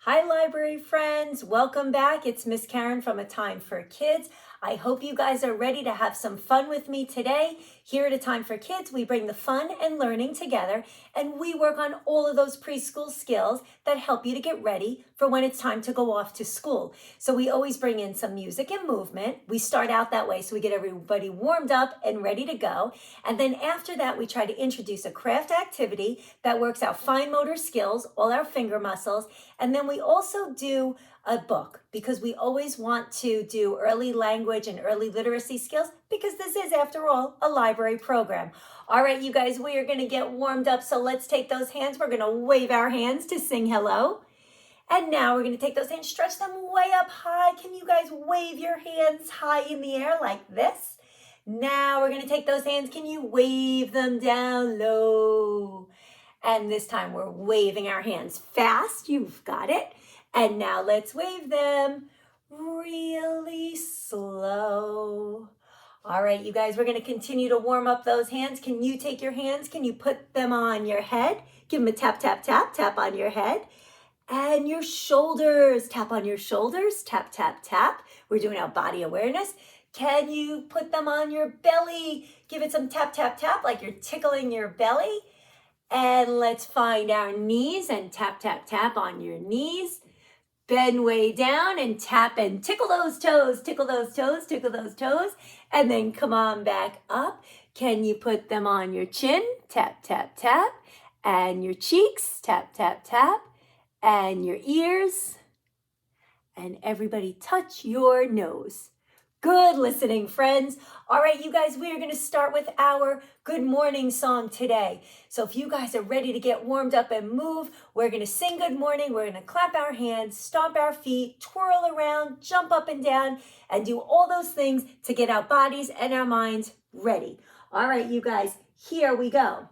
Hi, library friends. Welcome back. It's Miss Karen from A Time for Kids. I hope you guys are ready to have some fun with me today. Here at A Time for Kids, we bring the fun and learning together, and we work on all of those preschool skills that help you to get ready for when it's time to go off to school. So we always bring in some music and movement. We start out that way so we get everybody warmed up and ready to go. And then after that, we try to introduce a craft activity that works our fine motor skills, all our finger muscles. And then we also do a book because we always want to do early language and early literacy skills because this is, after all, a library program. All right, you guys, we are going to get warmed up. So let's take those hands. We're going to wave our hands to sing hello. And now we're going to take those hands, stretch them way up high. Can you guys wave your hands high in the air like this? Now we're going to take those hands. Can you wave them down low? And this time we're waving our hands fast. You've got it. And now let's wave them really slow. All right, you guys, we're going to continue to warm up those hands. Can you take your hands? Can you put them on your head? Give them a tap, tap, tap, tap on your head. And your shoulders. Tap on your shoulders. Tap, tap, tap. We're doing our body awareness. Can you put them on your belly? Give it some tap, tap, tap like you're tickling your belly. And let's find our knees and tap, tap, tap on your knees. Bend way down and tap and tickle those toes, tickle those toes, tickle those toes. And then come on back up. Can you put them on your chin? Tap, tap, tap. And your cheeks, tap, tap, tap. And your ears. And everybody touch your nose. Good listening, friends. All right, you guys, we are going to start with our good morning song today. So if you guys are ready to get warmed up and move, we're going to sing good morning. We're going to clap our hands, stomp our feet, twirl around, jump up and down, and do all those things to get our bodies and our minds ready. All right, you guys, here we go.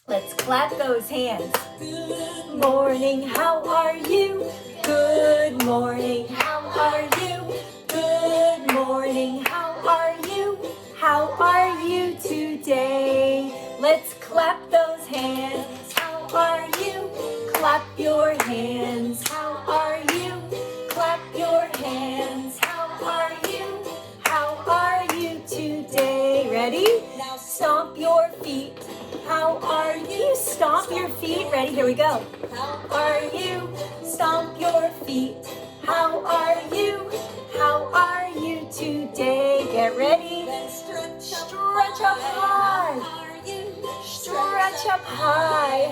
Let's clap those hands. Good morning, how are you? Good morning, how are you? Good morning, how are you? How are you today? Let's clap those hands. How are you? Clap your hands. How are you? Clap your hands. How are you? How are you today? Ready? Now stomp your feet. How are you? Stomp your feet. Ready? Here we go. How are you? Stomp your feet. How are you? How are you today? Get ready. Stretch up high. Stretch up high.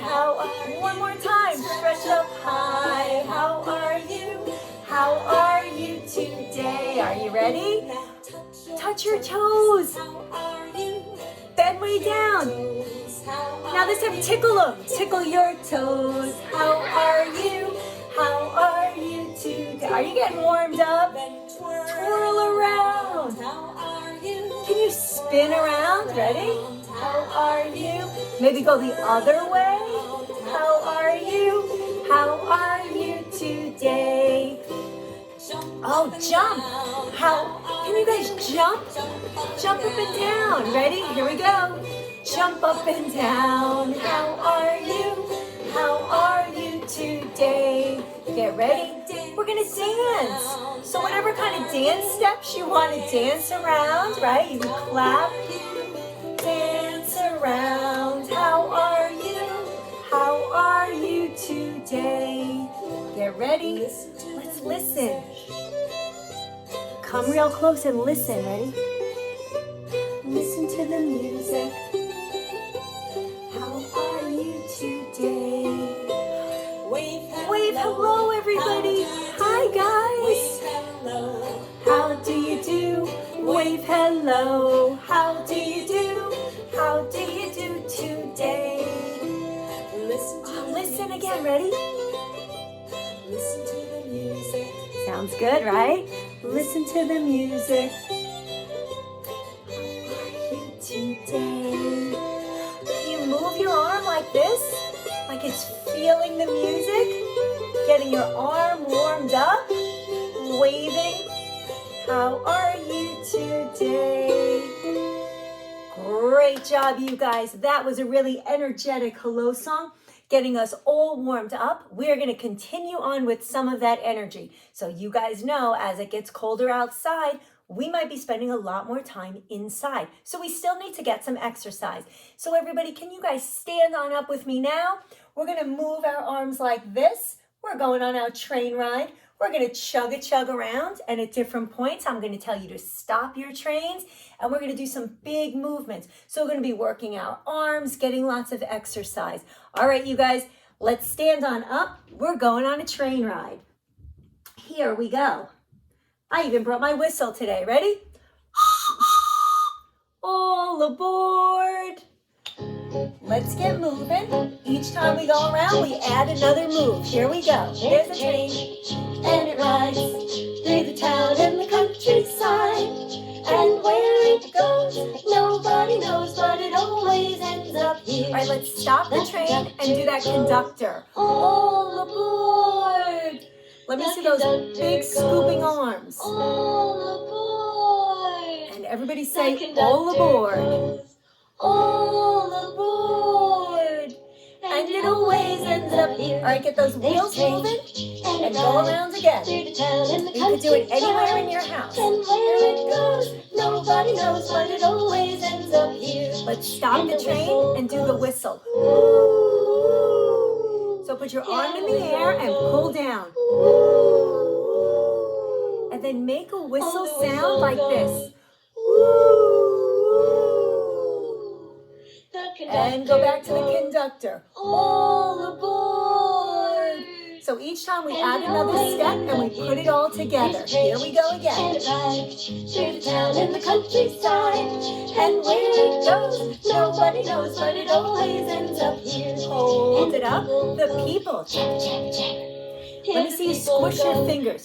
One more time. Stretch up high. How are you? How are you today? Are you ready? Touch your toes. Bend way down. Now this time tickle them. Tickle your toes. How are you? How are you today? Are you getting warmed up? Twirl around. Can you spin around? Ready? How are you? Maybe go the other way. How are you? How are you today? Oh, jump. Can you guys jump? Jump up and down. Ready? Here we go. Jump up and down. How are you? How are you today? Get ready. We're going to dance. So whatever kind of dance steps you want to dance around, right? You can clap. Dance around. How are you? How are you today? Get ready. Let's listen. Come real close and listen. Ready? Listen to the music. How are you today? Wave hello, everybody. Hi, guys. How do you do? Wave hello. How do you do? How do you do today? Listen again. Ready? Listen to the music. Sounds good, right? Listen to the music. How are you today? Can you move your arm like this? Like it's feeling the music? Getting your arm warmed up? Waving? How are you today? Great job, you guys. That was a really energetic hello song. getting us all warmed up. We're going to continue on with some of that energy. So you guys know, as it gets colder outside, we might be spending a lot more time inside. So we still need to get some exercise. So everybody, can you guys stand on up with me now? We're going to move our arms like this. We're going on our train ride. We're going to chug around, and at different points, I'm going to tell you to stop your trains, and we're going to do some big movements. So we're going to be working our arms, getting lots of exercise. All right, you guys, let's stand on up. We're going on a train ride. Here we go. I even brought my whistle today. Ready? All aboard. Let's get moving. Each time we go around, we add another move. Here we go. There's a train, and it rides through the town and the countryside. And where it goes, nobody knows, but it always ends up here. All right, let's stop the train and do that conductor. All aboard. Let me see those big scooping arms. All aboard. And everybody say, all aboard. All aboard. And it always ends up here. All right, get those wheels moving and go around again. You can do it anywhere in your house. And where it goes, nobody knows, but it always ends up here. Let's stop the train and do the whistle. So put your arm in the air and pull down. And then make a whistle sound like this. And go back to the conductor. All aboard. So each time we add another step and we put it all together. Here we go again. Through the town and the countryside. And where it goes, nobody knows, but it always ends up here. Hold it up. The people. Let me see you squish your fingers.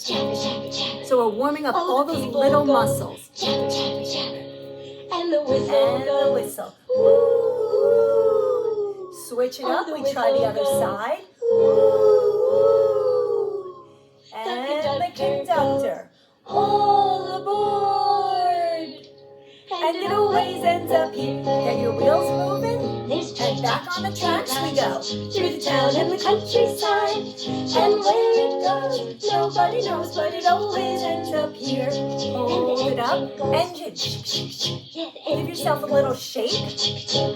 So we're warming up all those little muscles. And the whistle And the whistle. Switch it up. We try the other side. And the conductor. All aboard. And it always ends up here. Get your wheels moving. And back on the tracks we go. Through the town and the countryside. And where it goes, nobody knows, but it always ends up here. Hold it up. Engine. Give yourself a little shake.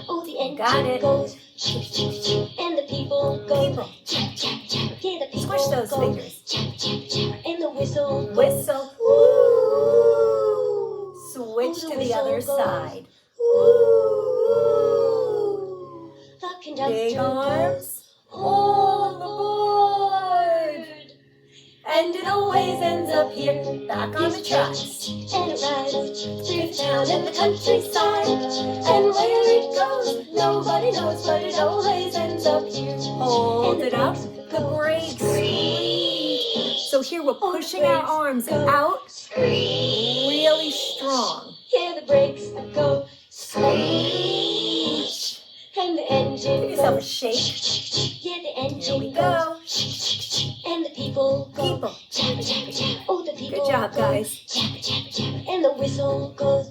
Oh, the engine Got it. goes. And the people go. People. Yeah, the people Squish those go. fingers. And the whistle goes. Whistle. Switch to the other side. The conductor Big goes. arms. All aboard. And it always ends up here. Back on the tracks. And it rides through the town and the countryside. And where it goes, nobody knows, but it always ends up here. Hold it up. The brakes. So here we're pushing our arms out really strong. Hear the brakes go screech. And the engine Give yourself a shake. Yeah, the Here engine we goes. go. And the people go. People. Jabba, jabba, jabba. Oh, the people Good job, go. guys. Jabba, jabba, jabba. And the whistle goes.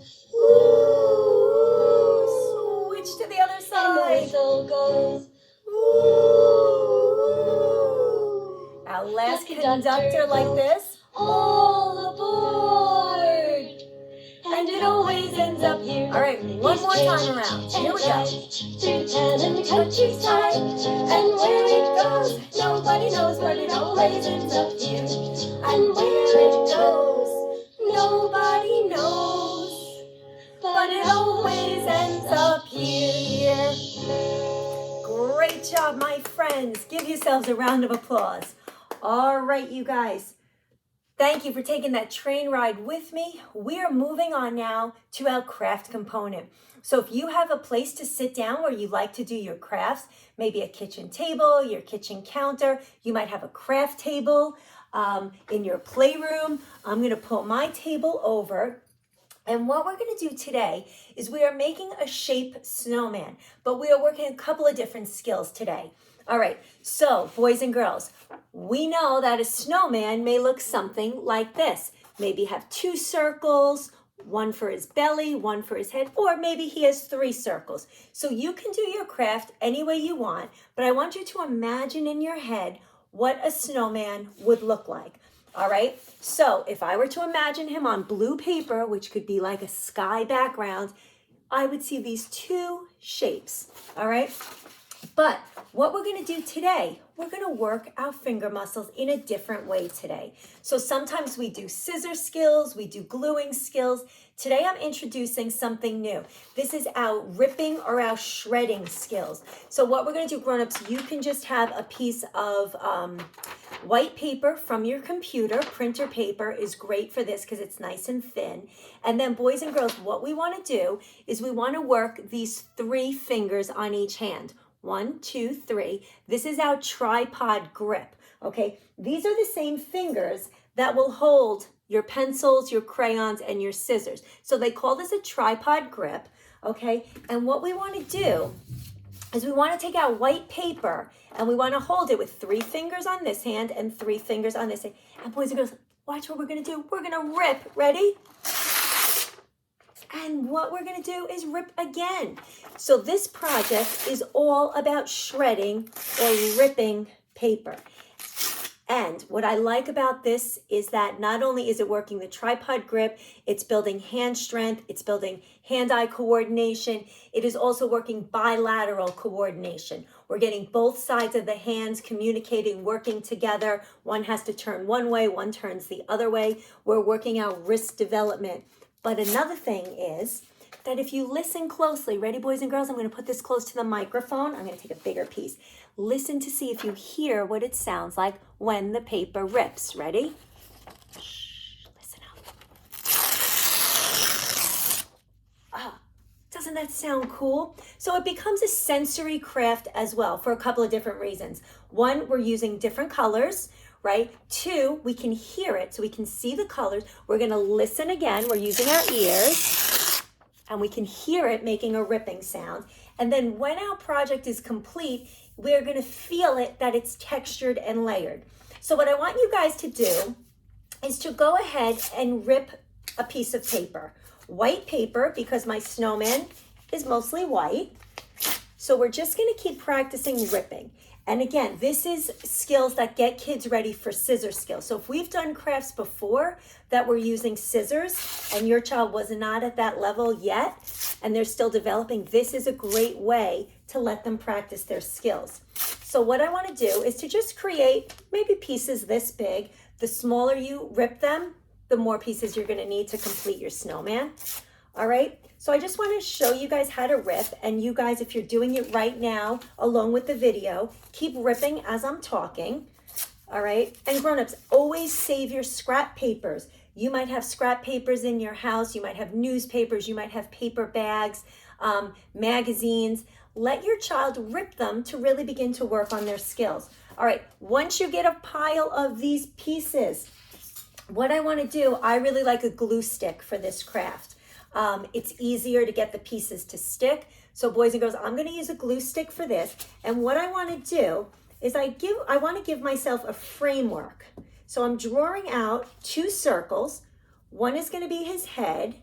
Switch to the other And the side. whistle goes. Our last The conductor like this. All aboard. And it always ends up here. All right, one more time around. Here we go. Through the town and the countryside. And where it goes, nobody knows, but it always ends up here. And where it goes, nobody knows, But it always ends up here. Great job, my friends. Give yourselves a round of applause. All right, you guys. Thank you for taking that train ride with me. We are moving on now to our craft component. So if you have a place to sit down where you like to do your crafts, maybe a kitchen table, your kitchen counter, you might have a craft table in your playroom. I'm going to pull my table over. And what we're going to do today is we are making a shape snowman, but we are working a couple of different skills today. All right, so boys and girls, we know that a snowman may look something like this. Maybe have two circles, one for his belly, one for his head, or maybe he has 3 circles. So you can do your craft any way you want, but I want you to imagine in your head what a snowman would look like. All right, so if I were to imagine him on blue paper, which could be like a sky background, I would see these 2 shapes, all right? But what we're gonna do today, we're gonna work our finger muscles in a different way today. So sometimes we do scissor skills, we do gluing skills. Today I'm introducing something new. This is our ripping or our shredding skills. So what we're gonna do, grown-ups, you can just have a piece of white paper from your computer. Printer paper is great for this because it's nice and thin. And then boys and girls, what we wanna do is we wanna work these 3 fingers on each hand. 1, 2, 3. This is our tripod grip, okay? These are the same fingers that will hold your pencils, your crayons, and your scissors. So they call this a tripod grip, okay? And what we want to do is we want to take our white paper and we want to hold it with 3 fingers on this hand and 3 fingers on this hand. And boys and girls, watch what we're going to do. We're going to rip. Ready? And what we're going to do is rip again. So this project is all about shredding or ripping paper. And what I like about this is that not only is it working the tripod grip, it's building hand strength, it's building hand-eye coordination, it is also working bilateral coordination. We're getting both sides of the hands communicating, working together. One has to turn one way, one turns the other way. We're working our wrist development. But another thing is that if you listen closely, ready boys and girls, I'm going to put this close to the microphone. I'm going to take a bigger piece. Listen to see if you hear what it sounds like when the paper rips. Ready? Shh, listen up. Doesn't that sound cool? So it becomes a sensory craft as well for a couple of different reasons. 1, we're using different colors. Right? 2, we can hear it, so we can see the colors. We're going to listen again. We're using our ears, and we can hear it making a ripping sound. And then when our project is complete, we're going to feel it that it's textured and layered. So what I want you guys to do is to go ahead and rip a piece of paper. White paper, because my snowman is mostly white. So we're just going to keep practicing ripping. And again, this is skills that get kids ready for scissor skills. So if we've done crafts before that we're using scissors and your child was not at that level yet and they're still developing, this is a great way to let them practice their skills. So what I want to do is to just create maybe pieces this big. The smaller you rip them, the more pieces you're going to need to complete your snowman. All right, so I just want to show you guys how to rip, and you guys, if you're doing it right now along with the video, keep ripping as I'm talking. All right, and grown-ups, always save your scrap papers. You might have scrap papers in your house, you might have newspapers, you might have paper bags, magazines. Let your child rip them to really begin to work on their skills. All right, once you get a pile of these pieces, what I want to do, I really like a glue stick for this craft. It's easier to get the pieces to stick. So boys and girls, I'm going to use a glue stick for this. And what I want to do is I want to give myself a framework. So I'm drawing out 2 circles. One is going to be his head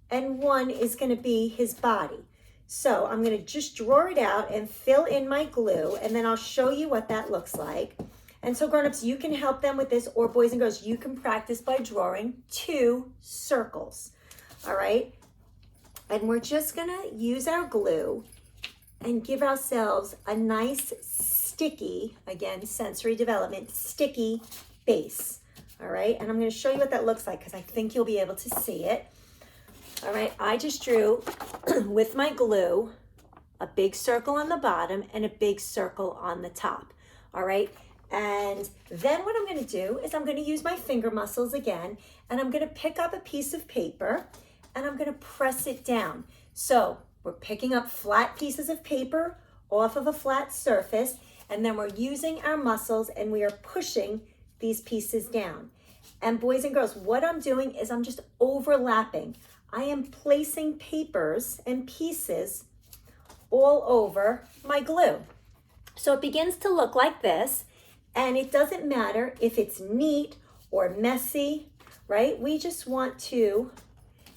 and one is going to be his body. So I'm going to just draw it out and fill in my glue, and then I'll show you what that looks like. And so grown-ups, you can help them with this, or boys and girls, you can practice by drawing 2 circles. All right? And we're just gonna use our glue and give ourselves a nice sticky, again, sensory development, sticky base. All right, and I'm gonna show you what that looks like because I think you'll be able to see it. All right, I just drew with my glue a big circle on the bottom and a big circle on the top. All right, and then what I'm gonna do is I'm gonna use my finger muscles again, and I'm gonna pick up a piece of paper and I'm going to press it down. So we're picking up flat pieces of paper off of a flat surface, and then we're using our muscles and we are pushing these pieces down. And boys and girls, what I'm doing is I'm just overlapping. I am placing papers and pieces all over my glue. So it begins to look like this, and it doesn't matter if it's neat or messy, right? We just want to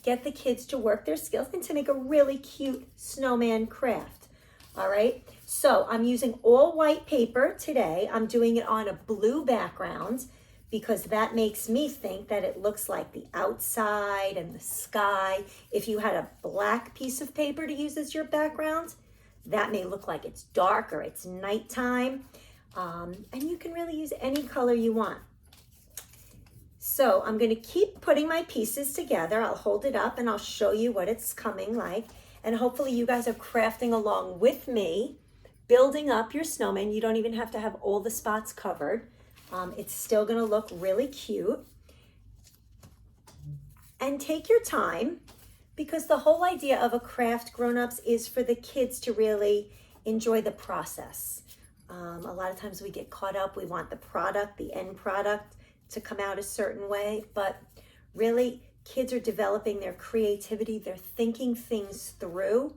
get the kids to work their skills and to make a really cute snowman craft. All right, so I'm using all white paper today. I'm doing it on a blue background because that makes me think that it looks like the outside and the sky. If you had a black piece of paper to use as your background, that may look like it's dark or it's nighttime. And you can really use any color you want. So I'm going to keep putting my pieces together. I'll hold it up and I'll show you what it's coming like. And hopefully you guys are crafting along with me, building up your snowman. You don't even have to have all the spots covered. It's still going to look really cute. And take your time, because the whole idea of a craft, grown-ups, is for the kids to really enjoy the process. A lot of times we get caught up. We want the product, the end product, to come out a certain way, but really kids are developing their creativity. They're thinking things through.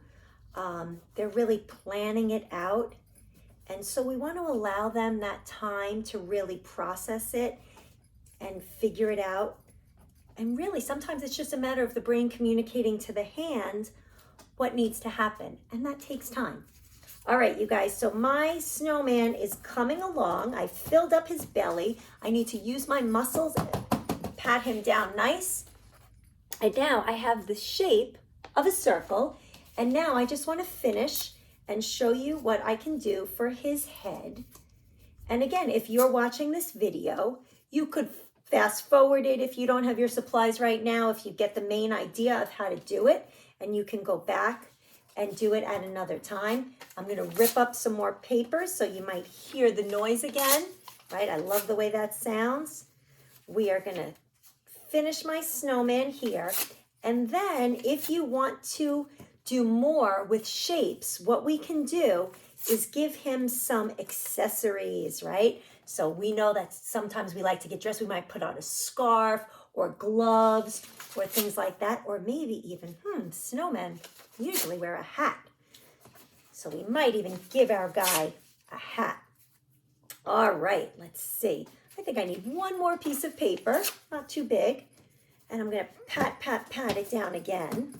They're really planning it out. And so we want to allow them that time to really process it and figure it out. And really, sometimes it's just a matter of the brain communicating to the hand what needs to happen. And that takes time. All right, you guys, so my snowman is coming along. I filled up his belly. I need to use my muscles and pat him down nice. And now I have the shape of a circle. And now I just want to finish and show you what I can do for his head. And again, if you're watching this video, you could fast forward it if you don't have your supplies right now, if you get the main idea of how to do it, and you can go back and do it at another time. I'm going to rip up some more paper so you might hear the noise again, right? I love the way that sounds. We are going to finish my snowman here. And then if you want to do more with shapes, what we can do is give him some accessories, right? So we know that sometimes we like to get dressed. We might put on a scarf or gloves or things like that, or maybe even, snowmen usually wear a hat. So we might even give our guy a hat. All right, let's see. I think I need one more piece of paper, not too big. And I'm gonna pat it down again.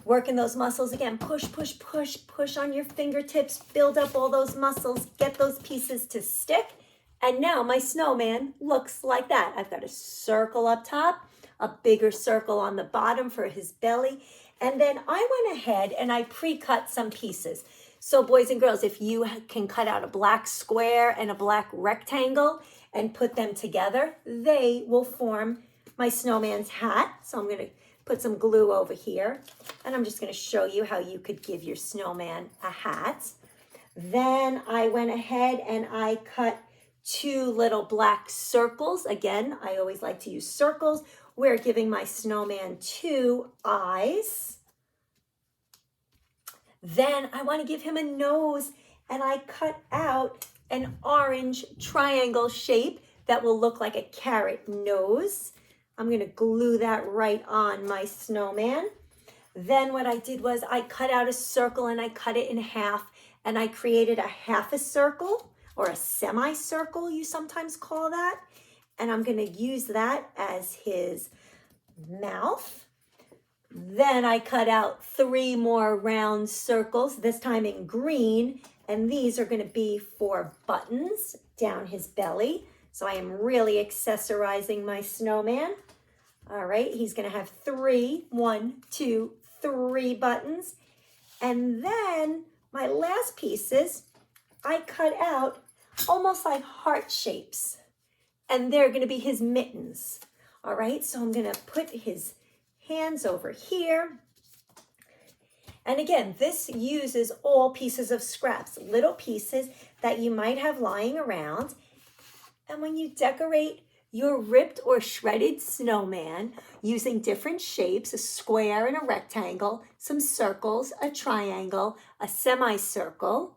Working those muscles again. Push, push, push, push on your fingertips. Build up all those muscles. Get those pieces to stick. And now my snowman looks like that. I've got a circle up top, a bigger circle on the bottom for his belly. And then I went ahead and I pre-cut some pieces. So boys and girls, if you can cut out a black square and a black rectangle and put them together, they will form my snowman's hat. So I'm going to put some glue over here, and I'm just going to show you how you could give your snowman a hat. Then I went ahead and I cut 2 little black circles. Again, I always like to use circles. We're giving my snowman 2 eyes. Then I want to give him a nose, and I cut out an orange triangle shape that will look like a carrot nose. I'm going to glue that right on my snowman. Then what I did was I cut out a circle and I cut it in half, and I created a half a circle, or a semicircle you sometimes call that. And I'm going to use that as his mouth. Then I cut out 3 more round circles, this time in green, and these are going to be for buttons down his belly. So I am really accessorizing my snowman. All right, he's going to have 3 buttons. And then my last pieces, I cut out almost like heart shapes, and they're going to be his mittens. All right, so I'm going to put his hands over here. And again, this uses all pieces of scraps, little pieces that you might have lying around. And when you decorate your ripped or shredded snowman using different shapes, a square and a rectangle, some circles, a triangle, a semicircle,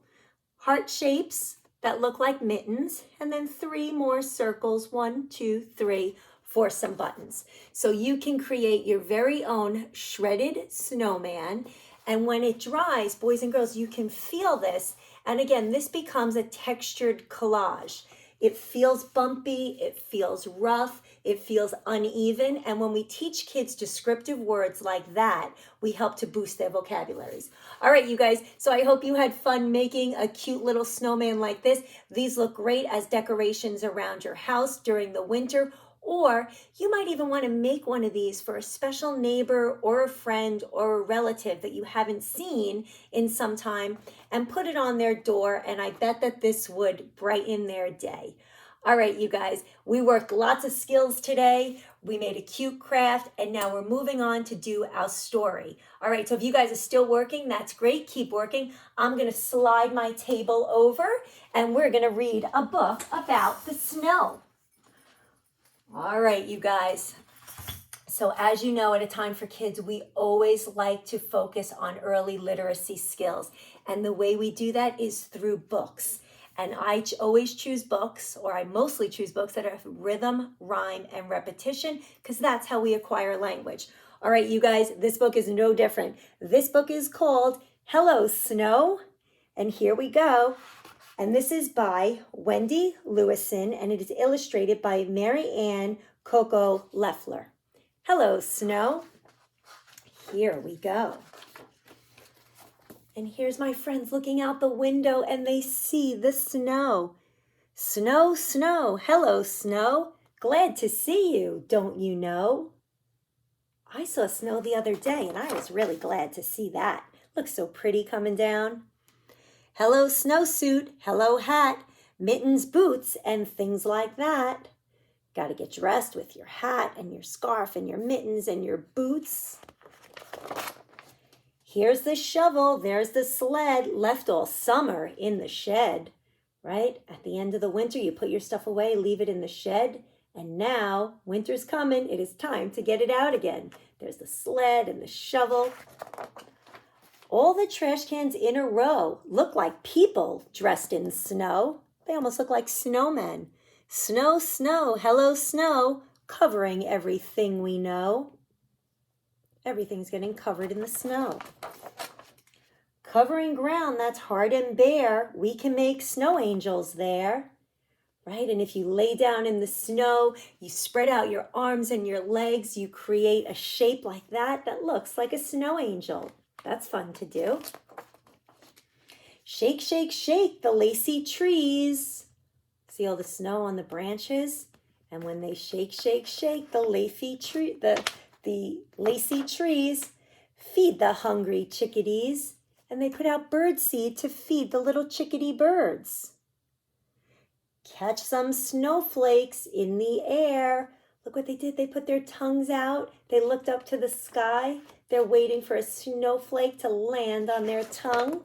heart shapes that look like mittens, and then 3 more circles, 1, 2, 3, for some buttons. So you can create your very own shredded snowman. And when it dries, boys and girls, you can feel this. And again, this becomes a textured collage. It feels bumpy, it feels rough, it feels uneven. And when we teach kids descriptive words like that, we help to boost their vocabularies. All right, you guys, so I hope you had fun making a cute little snowman like this. These look great as decorations around your house during the winter, or you might even want to make one of these for a special neighbor or a friend or a relative that you haven't seen in some time and put it on their door, and I bet that this would brighten their day. All right, you guys, we worked lots of skills today. We made a cute craft, and now we're moving on to do our story. All right, so if you guys are still working, that's great. Keep working. I'm going to slide my table over, and we're going to read a book about the snow. All right, you guys. So as you know, at A Time for Kids, we always like to focus on early literacy skills. And the way we do that is through books. And I always choose books, or I mostly choose books that have rhythm, rhyme, and repetition, because that's how we acquire language. All right, you guys, this book is no different. This book is called Hello, Snow. And here we go. And this is by Wendy Lewison, and it is illustrated by Mary Ann Coco Leffler. Hello, Snow. Here we go. And here's my friends looking out the window, and they see the snow. Snow, snow, hello, Snow. Glad to see you, don't you know? I saw snow the other day, and I was really glad to see that. Looks so pretty coming down. Hello, snowsuit, hello, hat, mittens, boots, and things like that. Got to get dressed with your hat and your scarf and your mittens and your boots. Here's the shovel, there's the sled, left all summer in the shed, right? At the end of the winter, you put your stuff away, leave it in the shed, and now winter's coming, it is time to get it out again. There's the sled and the shovel. All the trash cans in a row look like people dressed in snow. They almost look like snowmen. Snow, snow, hello, snow, covering everything we know. Everything's getting covered in the snow. Covering ground that's hard and bare, we can make snow angels there, right? And if you lay down in the snow, you spread out your arms and your legs, you create a shape like that that looks like a snow angel. That's fun to do. Shake, shake, shake the lacy trees. See all the snow on the branches? And when they shake, shake, shake, the lacy trees feed the hungry chickadees. And they put out bird seed to feed the little chickadee birds. Catch some snowflakes in the air. Look what they did. They put their tongues out. They looked up to the sky. They're waiting for a snowflake to land on their tongue.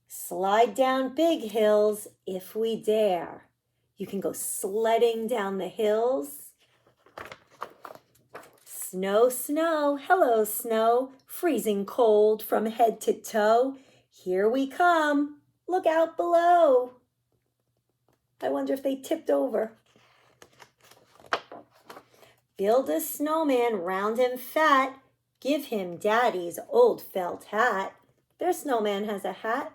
Slide down big hills if we dare. You can go sledding down the hills. Snow, snow, hello, snow, freezing cold from head to toe. Here we come. Look out below. I wonder if they tipped over. Build a snowman round and fat. Give him Daddy's old felt hat. Their snowman has a hat.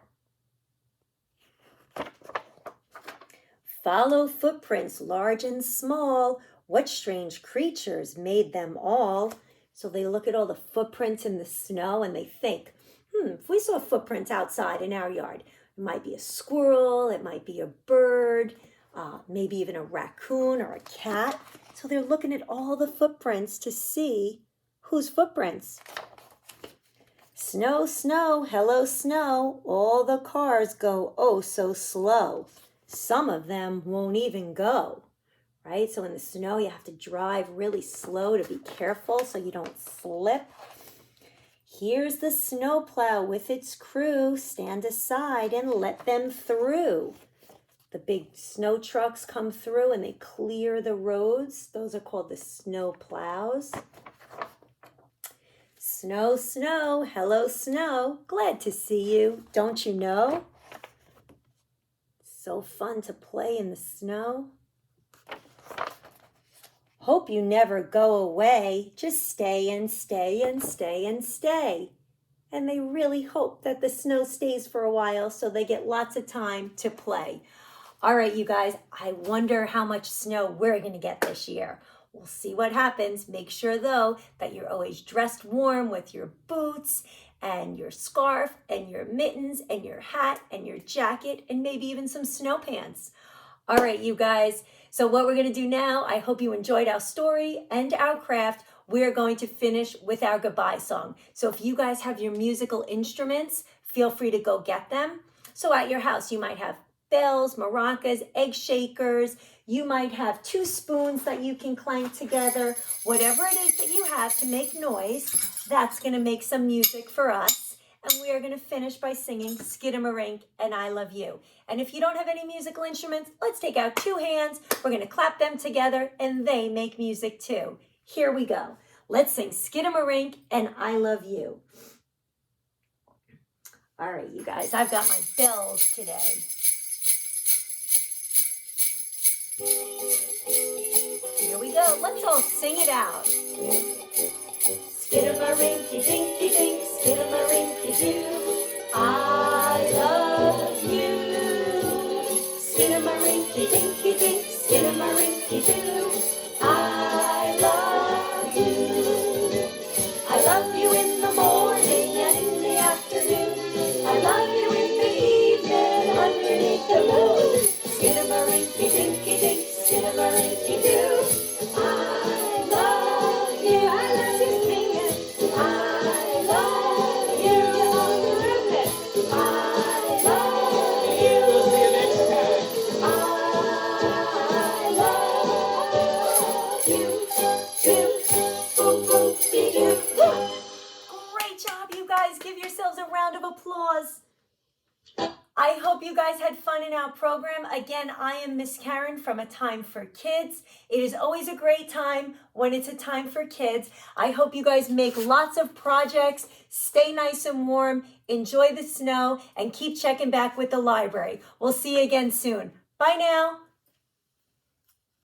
Follow footprints large and small. What strange creatures made them all? So they look at all the footprints in the snow and they think, if we saw footprints outside in our yard, it might be a squirrel, it might be a bird, maybe even a raccoon or a cat. So they're looking at all the footprints to see whose footprints. Snow, snow, hello, snow. All the cars go oh so slow. Some of them won't even go, right? So in the snow, you have to drive really slow to be careful so you don't slip. Here's the snowplow with its crew. Stand aside and let them through. The big snow trucks come through and they clear the roads. Those are called the snow plows. Snow, snow, hello, snow. Glad to see you, don't you know? So fun to play in the snow. Hope you never go away. Just stay and stay and stay and stay. And they really hope that the snow stays for a while so they get lots of time to play. All right, you guys, I wonder how much snow we're going to get this year. We'll see what happens. Make sure, though, that you're always dressed warm with your boots and your scarf and your mittens and your hat and your jacket and maybe even some snow pants. All right, you guys. So what we're going to do now, I hope you enjoyed our story and our craft. We're going to finish with our goodbye song. So if you guys have your musical instruments, feel free to go get them. So at your house, you might have bells, maracas, egg shakers. You might have 2 spoons that you can clank together. Whatever it is that you have to make noise, that's going to make some music for us. And we are going to finish by singing Skidamarink and I Love You. And if you don't have any musical instruments, let's take out 2 hands. We're going to clap them together and they make music too. Here we go. Let's sing Skidamarink and I Love You. All right, you guys, I've got my bells today. Here we go. Let's all sing it out. Skidamarinky dinky dink, skidamarinky doo, I love you. Skidamarinky dinky dink, skidamarinky doo, I love you. I love you in the morning and in the afternoon. I love you in the evening underneath the moon. Skidamarinky dinky dink, skidamarinky doo, I love you. I love you singing. I love you. On the roof. I love you. We'll see you next time. I love you. Boom, boom, be you. Great job, you guys. Give yourselves a round of applause. I hope you guys had fun in our program. Again, I am Miss Karen from A Time for Kids. It is always a great time when it's a time for kids. I hope you guys make lots of projects, stay nice and warm, enjoy the snow, and keep checking back with the library. We'll see you again soon. Bye now.